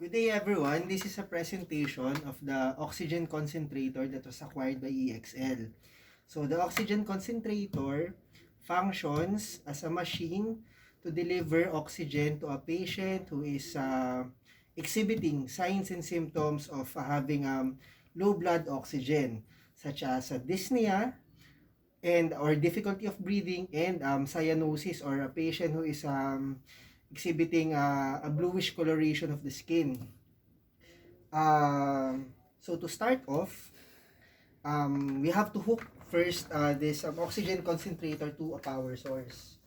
Good day everyone. This is a presentation of the oxygen concentrator that was acquired by EXL. So the oxygen concentrator functions as a machine to deliver oxygen to a patient who is exhibiting signs and symptoms of having low blood oxygen, such as dyspnea and or difficulty of breathing, and cyanosis, or a patient who is exhibiting a bluish coloration of the skin. So to start off, we have to hook first this oxygen concentrator to a power source.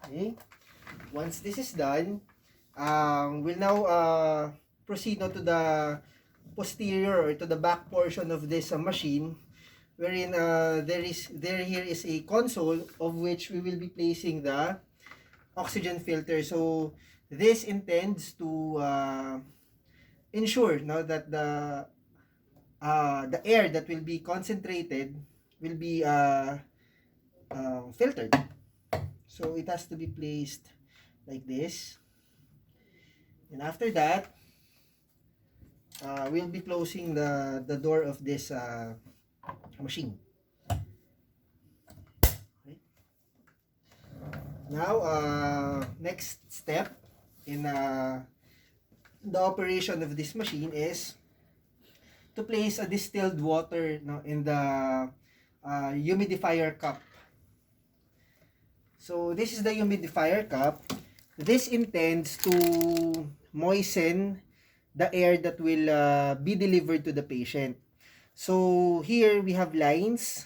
Okay. Once this is done, we'll now proceed now to the posterior or to the back portion of this machine, wherein here is a console of which we will be placing the oxygen filter. So this intends to ensure now that the air that will be concentrated will be filtered. So it has to be placed like this, and after that we'll be closing the door of this machine. Okay. Now next step in the operation of this machine is to place a distilled water in the humidifier cup. So this is the humidifier cup. This intends to moisten the air that will be delivered to the patient. So here we have lines,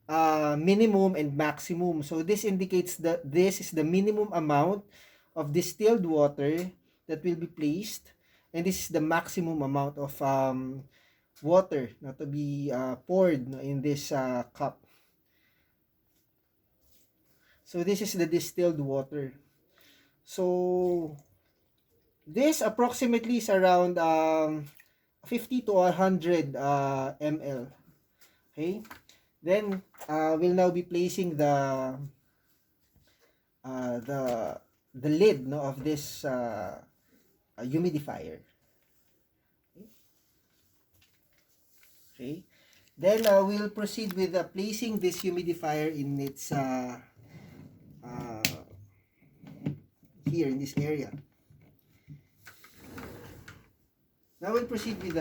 minimum and maximum. So this indicates that this is the minimum amount of distilled water that will be placed, and this is the maximum amount of water to be poured in this cup. So this is the distilled water. So this approximately is around 50 to 100 ml. Okay. Then we'll now be placing the lid of this humidifier. Okay. Then we'll proceed with placing this humidifier in its here in this area. Now we'll proceed with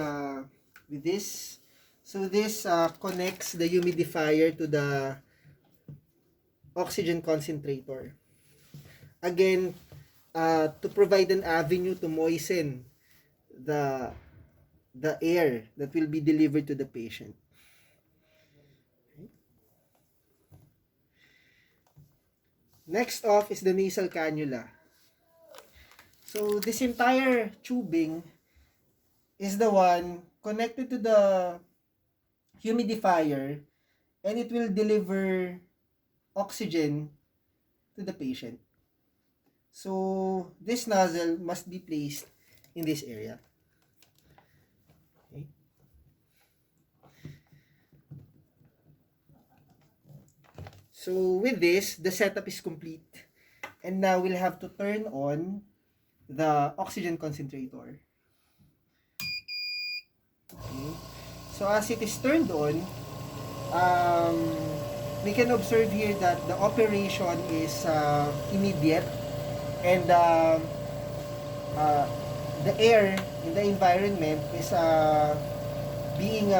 this. So this connects the humidifier to the oxygen concentrator. Again, to provide an avenue to moisten the air that will be delivered to the patient. Okay. Next off is the nasal cannula. So this entire tubing is the one connected to the humidifier, and it will deliver oxygen to the patient. So this nozzle must be placed in this area. Okay. So with this, the setup is complete. And now we'll have to turn on the oxygen concentrator. Okay. So as it is turned on, we can observe here that the operation is immediate, and the air in the environment is being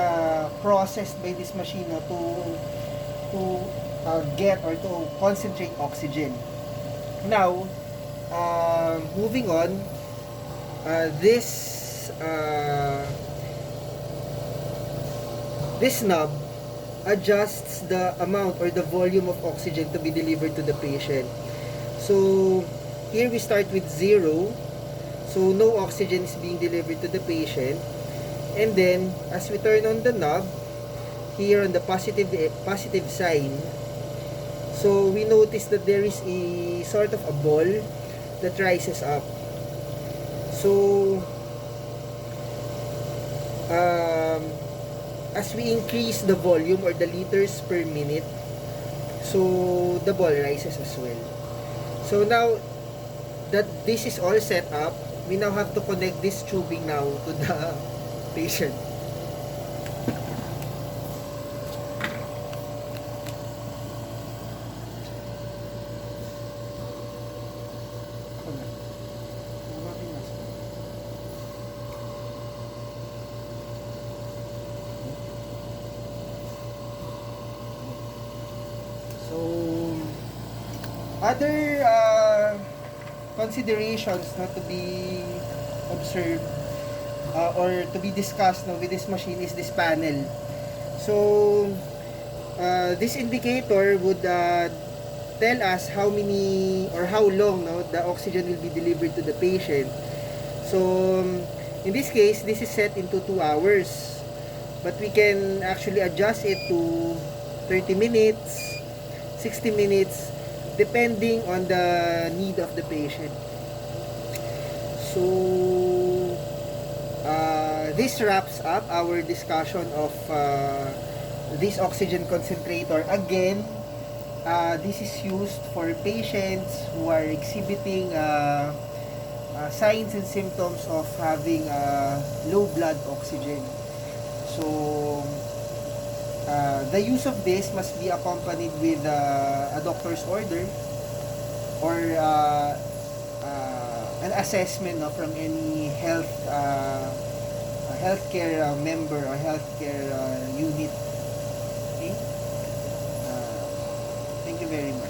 processed by this machine to get or to concentrate oxygen. Now, moving on, this knob adjusts the amount or the volume of oxygen to be delivered to the patient. So here we start with 0, so no oxygen is being delivered to the patient. And then as we turn on the knob here on the positive sign, so we notice that there is a sort of a ball that rises up. So as we increase the volume or the liters per minute, so the ball rises as well. So now that this is all set up, we now have to connect this tubing now to the patient. So, other considerations not to be observed or to be discussed with this machine is this panel. So, this indicator would tell us how many or how long the oxygen will be delivered to the patient. So, in this case, this is set into 2 hours. But we can actually adjust it to 30 minutes, 60 minutes, depending on the need of the patient. So, this wraps up our discussion of this oxygen concentrator. Again, this is used for patients who are exhibiting signs and symptoms of having low blood oxygen. So, the use of this must be accompanied with a doctor's order or an assessment from any healthcare member or healthcare unit. Okay? Thank you very much.